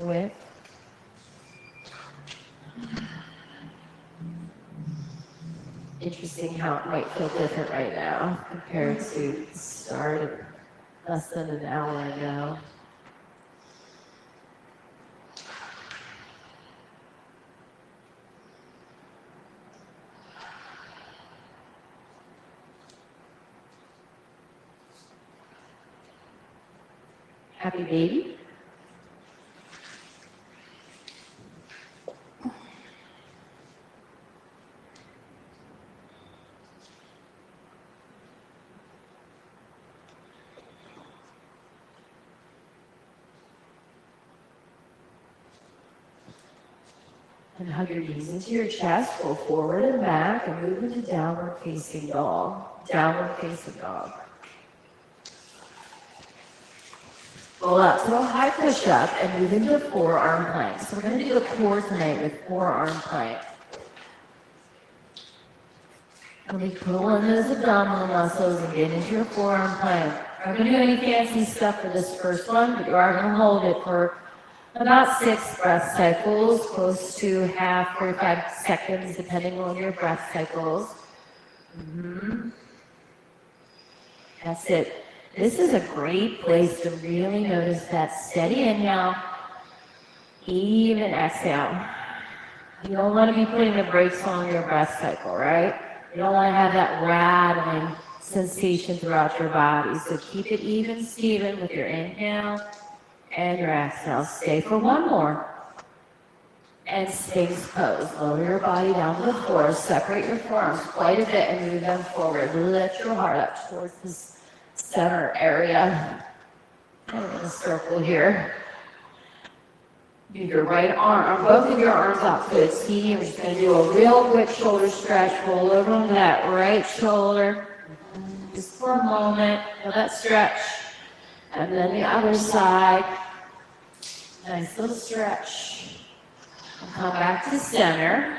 with. Interesting how it might feel different right now compared to the start of less than an hour ago. Happy baby. And hug your knees into your chest, pull forward and back, and move into downward facing dog. Downward facing dog. Pull up to a high push-up and move into forearm plank. So we're going to do the core tonight with forearm plank. And we pull in those abdominal muscles and get into your forearm plank. I'm not going to do any fancy stuff for this first one, but you are going to hold it for about 6 breath cycles, close to half, 45 seconds, depending on your breath cycles. That's it. This is a great place to really notice that steady inhale, even exhale. You don't want to be putting the brakes on your breath cycle, right? You don't want to have that rattling sensation throughout your body. So keep it even, Steven, with your inhale and your exhale. Stay for one more. And Sphinx pose. Lower your body down to the floor. Separate your forearms quite a bit and move them forward. Lift your heart up towards this center area. And in a circle here. Move your right arm, both of your arms out to a T. We're just going to do a real quick shoulder stretch. Roll over on that right shoulder. Just for a moment. Feel that stretch. And then the other side. Nice little stretch. And come back to center.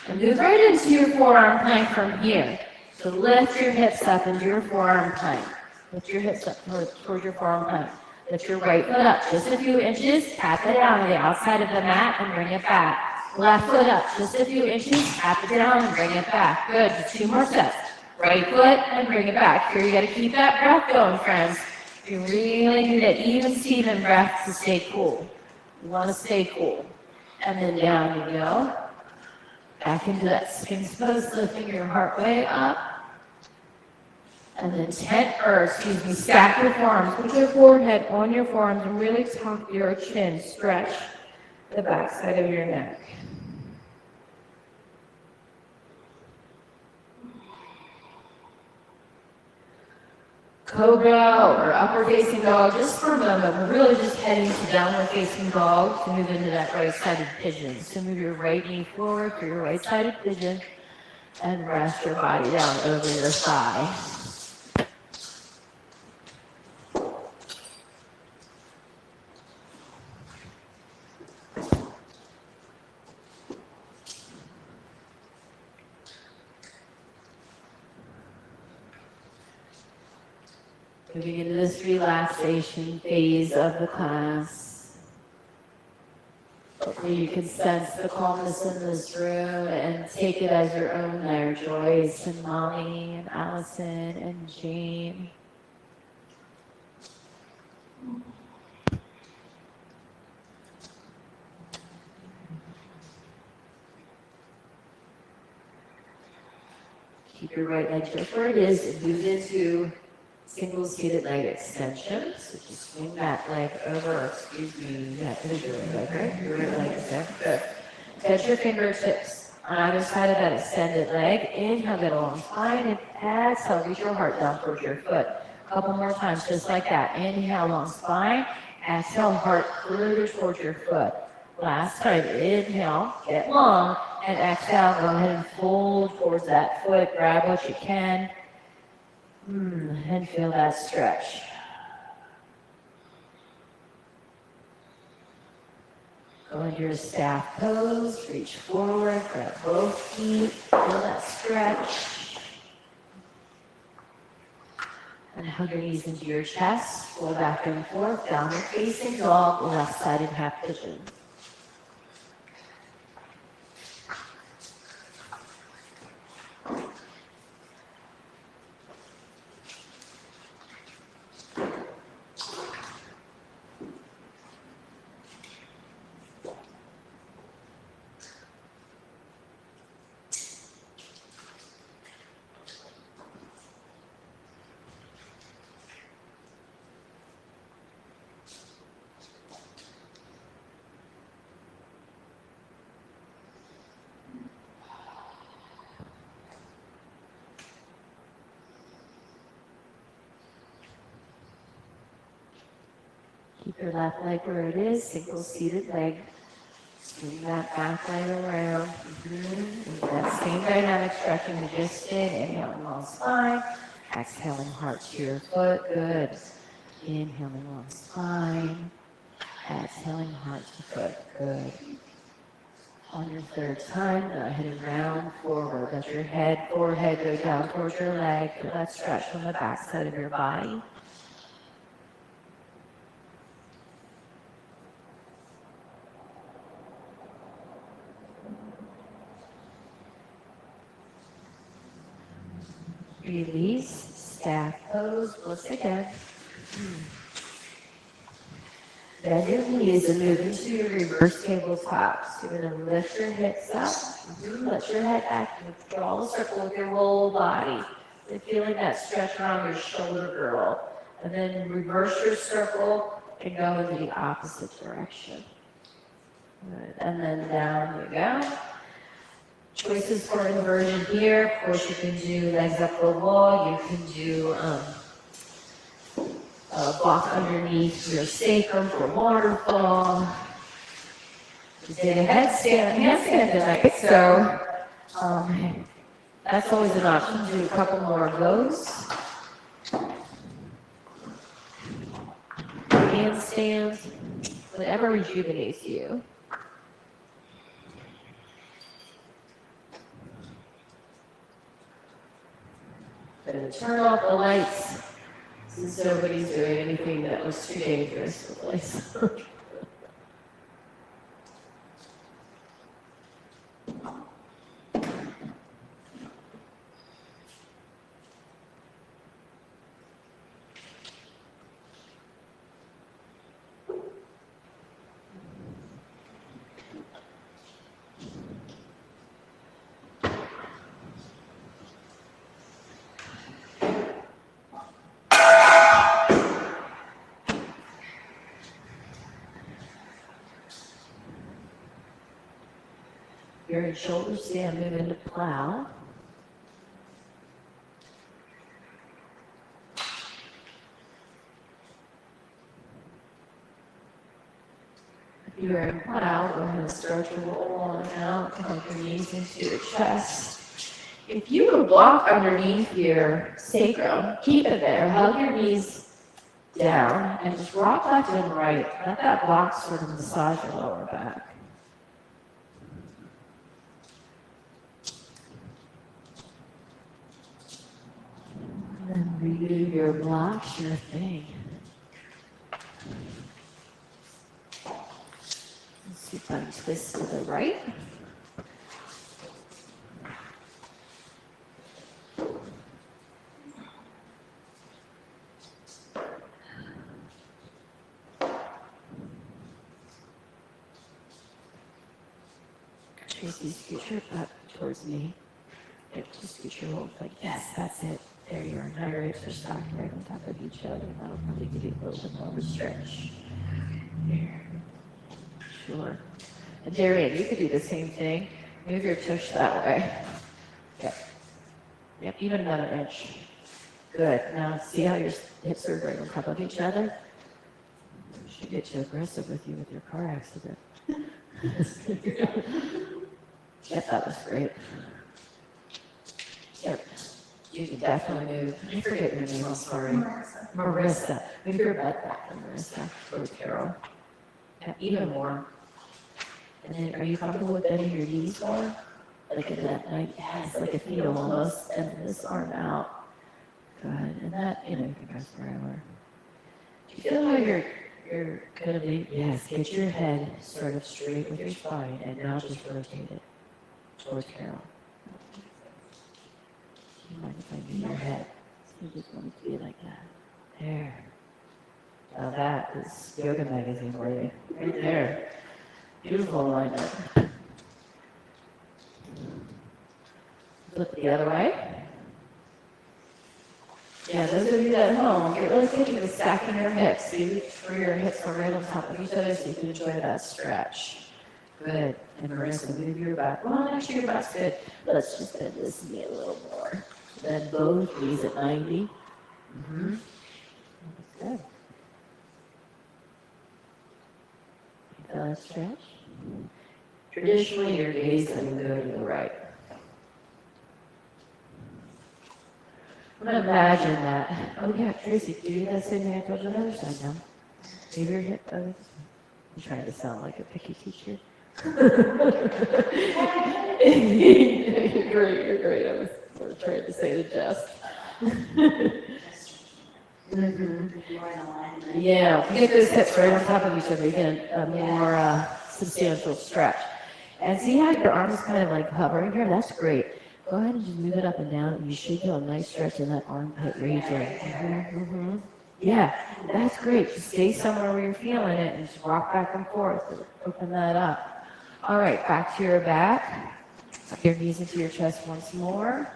And move right into your forearm plank from here. So lift your hips up into your forearm plank. Lift your hips up towards your forearm plank. Lift your right foot up just a few inches, tap it down to the outside of the mat and bring it back. Left foot up just a few inches, tap it down and bring it back. Good, just 2 more sets. Right foot and bring it back. Here you gotta keep that breath going, friends. You really need that even Steven breath to stay cool. You wanna stay cool. And then down you go. Back into that Sphinx pose, lifting your heart way up. And then stack your forearms. Put your forehead on your forearms and really tuck your chin. Stretch the back side of your neck. Cobra or upward facing dog, just for a moment. We're really just heading to downward facing dog to move into that right-sided pigeon. So move your right knee forward for your right-sided pigeon and rest your body down over your thigh. Moving into this relaxation phase of the class. Hopefully you can sense the calmness in this room and take it as your own there, Joyce and Molly and Allison and Jane. Keep your right leg just where it is and move into single seated leg extension. So just swing that leg over, that is your leg, right? Your right leg extend. Good. Touch your fingertips on either side of that extended leg. Inhale, get a long spine, and exhale, reach your heart down towards your foot. A couple more times, just like that. Inhale, long spine. Exhale, heart further towards your foot. Last time, inhale, get long, and exhale, go ahead and fold towards that foot. Grab what you can. And feel that stretch. Go into your staff pose, reach forward, grab both feet, feel that stretch. And hug your knees into your chest, roll back and forth, downward facing dog, left-sided half pigeon. Keep your left leg where it is, single seated leg. Bring that back leg around. That same dynamic stretching we just did. Inhaling long spine. Exhaling heart to your foot. Good. Inhaling long spine. Exhaling heart to foot. Good. On your third time, go ahead and round forward. Let your forehead go down towards your leg. Feel that stretch from the back side of your body. Release, stack pose, once again. Bend your knees and move into your reverse tabletop. So you're going to lift your hips up, let your head back, and draw a circle with your whole body. And feeling that stretch around your shoulder girdle. And then reverse your circle and go in the opposite direction. Good. And then down you go. Choices for inversion here. Of course, you can do legs up the wall. You can do block underneath your sacrum for waterfall. We did a handstand tonight, so that's always an option. Do a couple more of those. Handstands, whatever rejuvenates you. Gonna turn off the lights since nobody's doing anything that was too dangerous for the place. Your shoulder stand, move into plow. If you're in plow, go ahead and start to roll on out, hug your knees into your chest. If you would block underneath your sacrum, keep it there. Hug your knees down and just rock left and right. Let that block sort of massage your lower back. And redo your block, sure thing. Supine twist to the right. Tracy, scoot your butt towards me. Just scoot your whole foot. Yes, that's it. There you are. Now your hips are stacked right on top of each other. That'll probably give you a little bit more of a stretch. There. Sure. And Darian, you could do the same thing. Move your tush that way. Yep. Yep, even another inch. Good. Now see how your hips are right on top of each other? Should get too aggressive with you with your car accident. Yep, that was great. Yep. You can definitely move. I forget your name, I'm sorry. Marissa. Move your butt back, Marissa. Or Carol. Yeah, even more. And then, are you comfortable with bending your knees more? Like in that, yes, like a fetal almost. And this arm out. Good. And that, you can go forever. Do you feel how you're gonna be? Yes. Get your head sort of straight with your spine, and now just rotate it towards Carol. Do you mind if I move your head? So you just want it to be like that. There. Now that is yoga magazine worthy. Right there. Beautiful alignment. Flip the other way. Yeah, those of you at home, get really thinking with stacking your hips. See where your hips are right on top of each other so you can enjoy that stretch. Good. And Marissa, move your back. Well, actually your back's good. Let's just bend this knee a little more. Bend both knees at 90. Mm-hmm. That's good. You feel that stretch? Traditionally, your gaze then will go to the right. I'm going to imagine that. Oh, yeah, Tracy, do you do that same thing I told you on the other side now? Maybe your hip. I'm trying to sound like a picky teacher. You're great, you're great. I was sort of trying to say the jest. Yeah, get those hips right on top of each other. You get a more substantial stretch. And see how your arm is kind of like hovering here? That's great. Go ahead and just move it up and down, and you should feel a nice stretch in that armpit region. Yeah, that's great. Just stay somewhere where you're feeling it and just rock back and forth. Open that up. All right, back to your back. Your knees into your chest once more.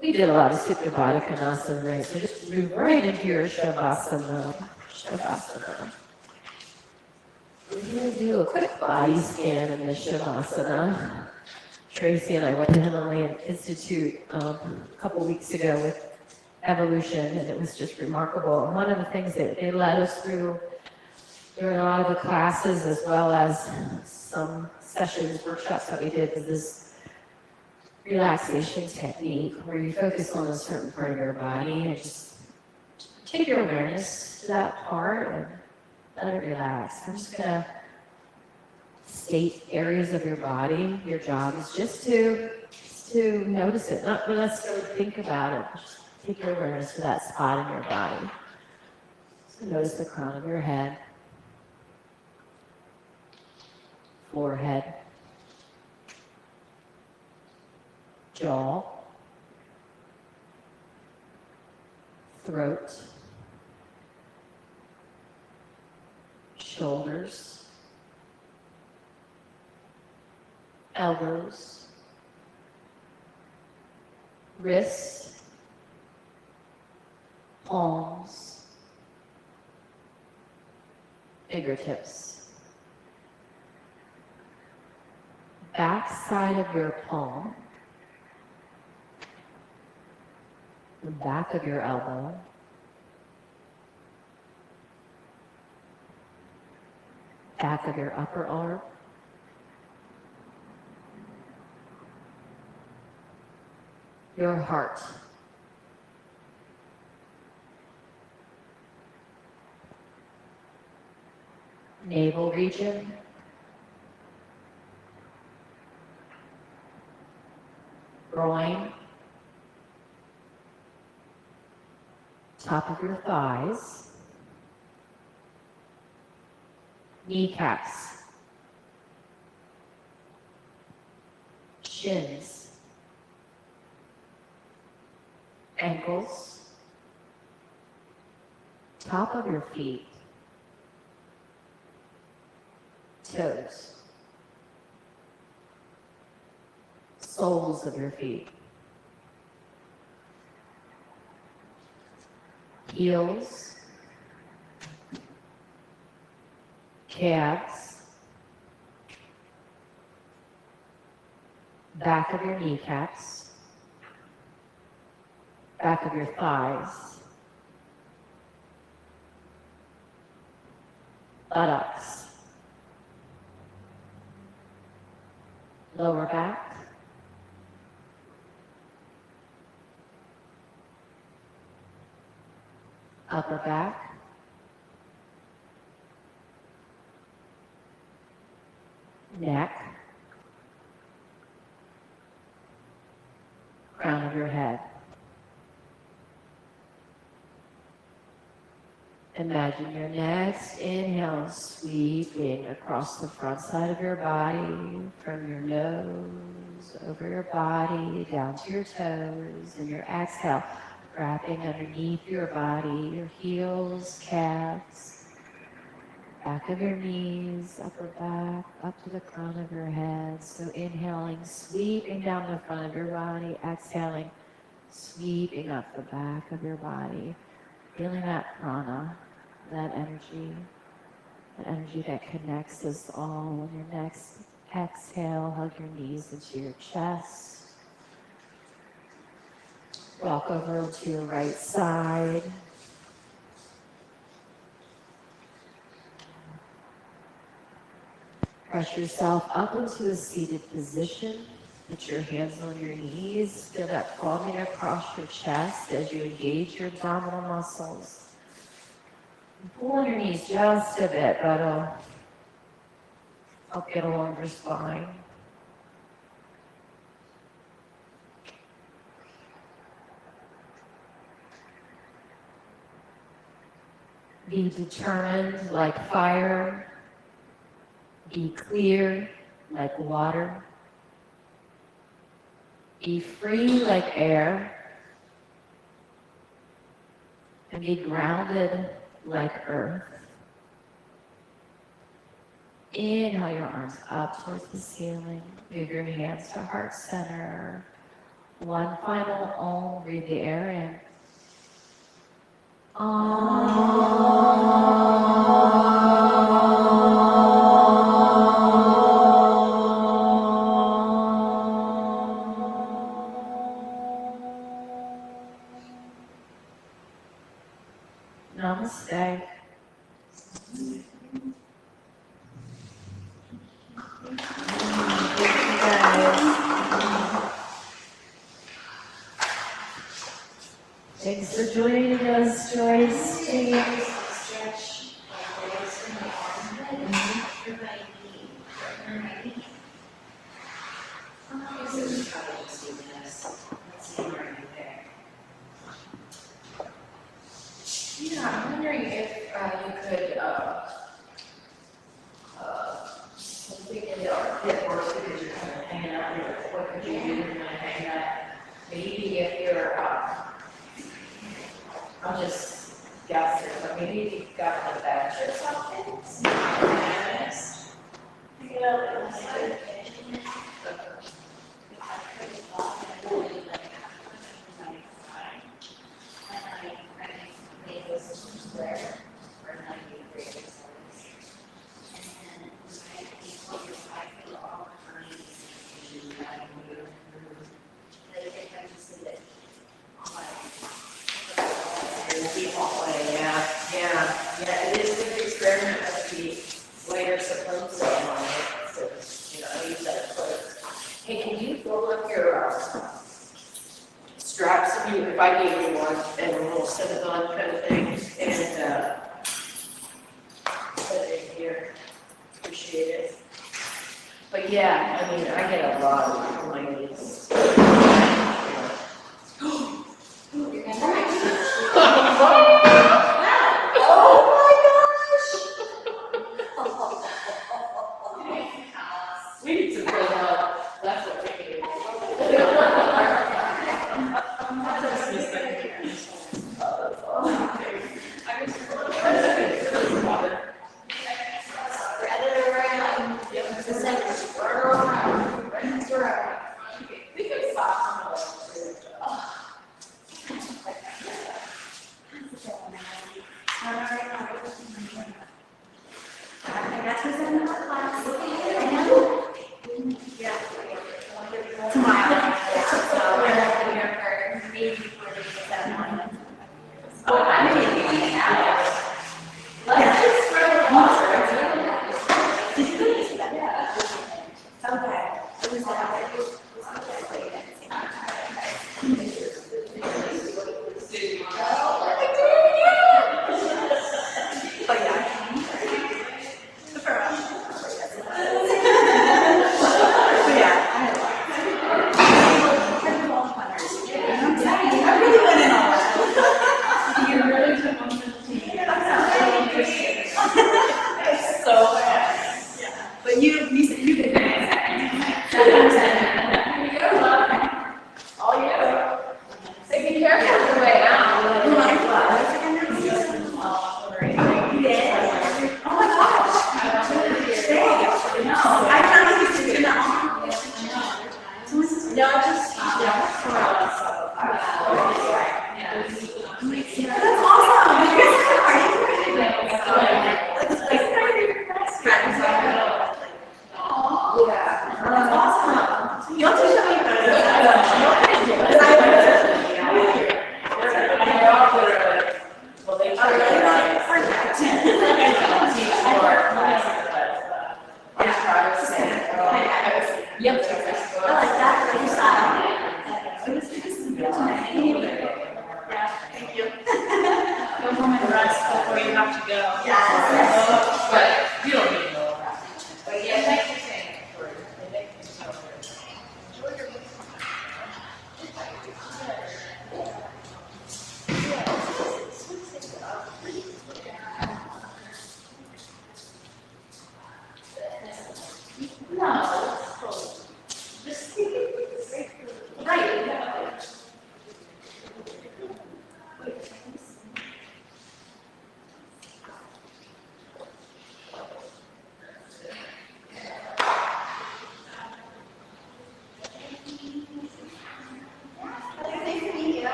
We did a lot of Supta Baddha Konasana, right? So just move right into your Shavasana. We're going to do a quick body scan in the Shavasana. Tracy and I went to Himalayan Institute a couple weeks ago with Evolution, and it was just remarkable. And one of the things that they led us through during a lot of the classes, as well as some sessions, workshops that we did, was this relaxation technique where you focus on a certain part of your body and just take your awareness to that part and let it relax. I'm just going to state areas of your body. Your job is just to notice it, not necessarily think about it. Just take your awareness to that spot in your body. So notice the crown of your head, forehead, jaw, throat, shoulders, elbows, wrists, palms, fingertips, back side of your palm, the back of your elbow, back of your upper arm, your heart, navel region, groin, top of your thighs, kneecaps, shins, ankles, top of your feet, toes, soles of your feet, heels, calves, back of your kneecaps, back of your thighs, buttocks, lower back, upper back, neck, crown of your head. Imagine your next inhale sweeping across the front side of your body, from your nose, over your body, down to your toes, and your exhale, wrapping underneath your body, your heels, calves, back of your knees, upper back, up to the crown of your head. So inhaling, sweeping down the front of your body, exhaling, sweeping up the back of your body, feeling that prana, that energy that connects us all. On your next exhale, hug your knees into your chest. Walk over to your right side. Press yourself up into a seated position. Put your hands on your knees. Feel that calming across your chest as you engage your abdominal muscles. Pull on your knees just a bit. That'll help get a longer spine. Be determined like fire. Be clear like water. Be free like air. And be grounded like earth. Inhale your arms up towards the ceiling. Move your hands to heart center. One final Om. Breathe the air in. Namaste. Thanks for joining us, Joyce. Stretch. Yeah, I'm wondering if you could something in the armpit works because you're kind of hanging out there. What could you do to kind of hang out? Maybe if you're, I'm just guessing, but maybe if you've got a bench or something. You know, yeah, it is a good experiment with the way you're supposed to on it. So, use that close. Hey, can you roll up your straps if I gave you one and a little set-it-on kind of thing and put it in here. Appreciate it. But yeah, I mean, I get a lot of complaints. We need some good help. That's what we need.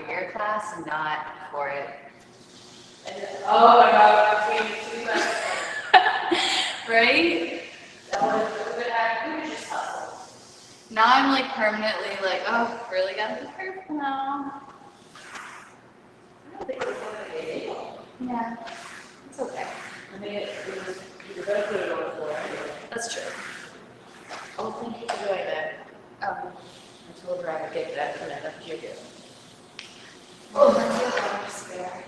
after your class, not before it. And, oh my God, we went, Right? that was, we would just hustle. Now I'm like permanently like, oh, really gotta be careful now. I don't think it was one of the Yeah, it's okay. I mean, it was, you were gonna put it on the floor anyway. That's true. Oh, thank you for doing that. Um, I told her I would get that, and I left you here. well, then you'll have to spare.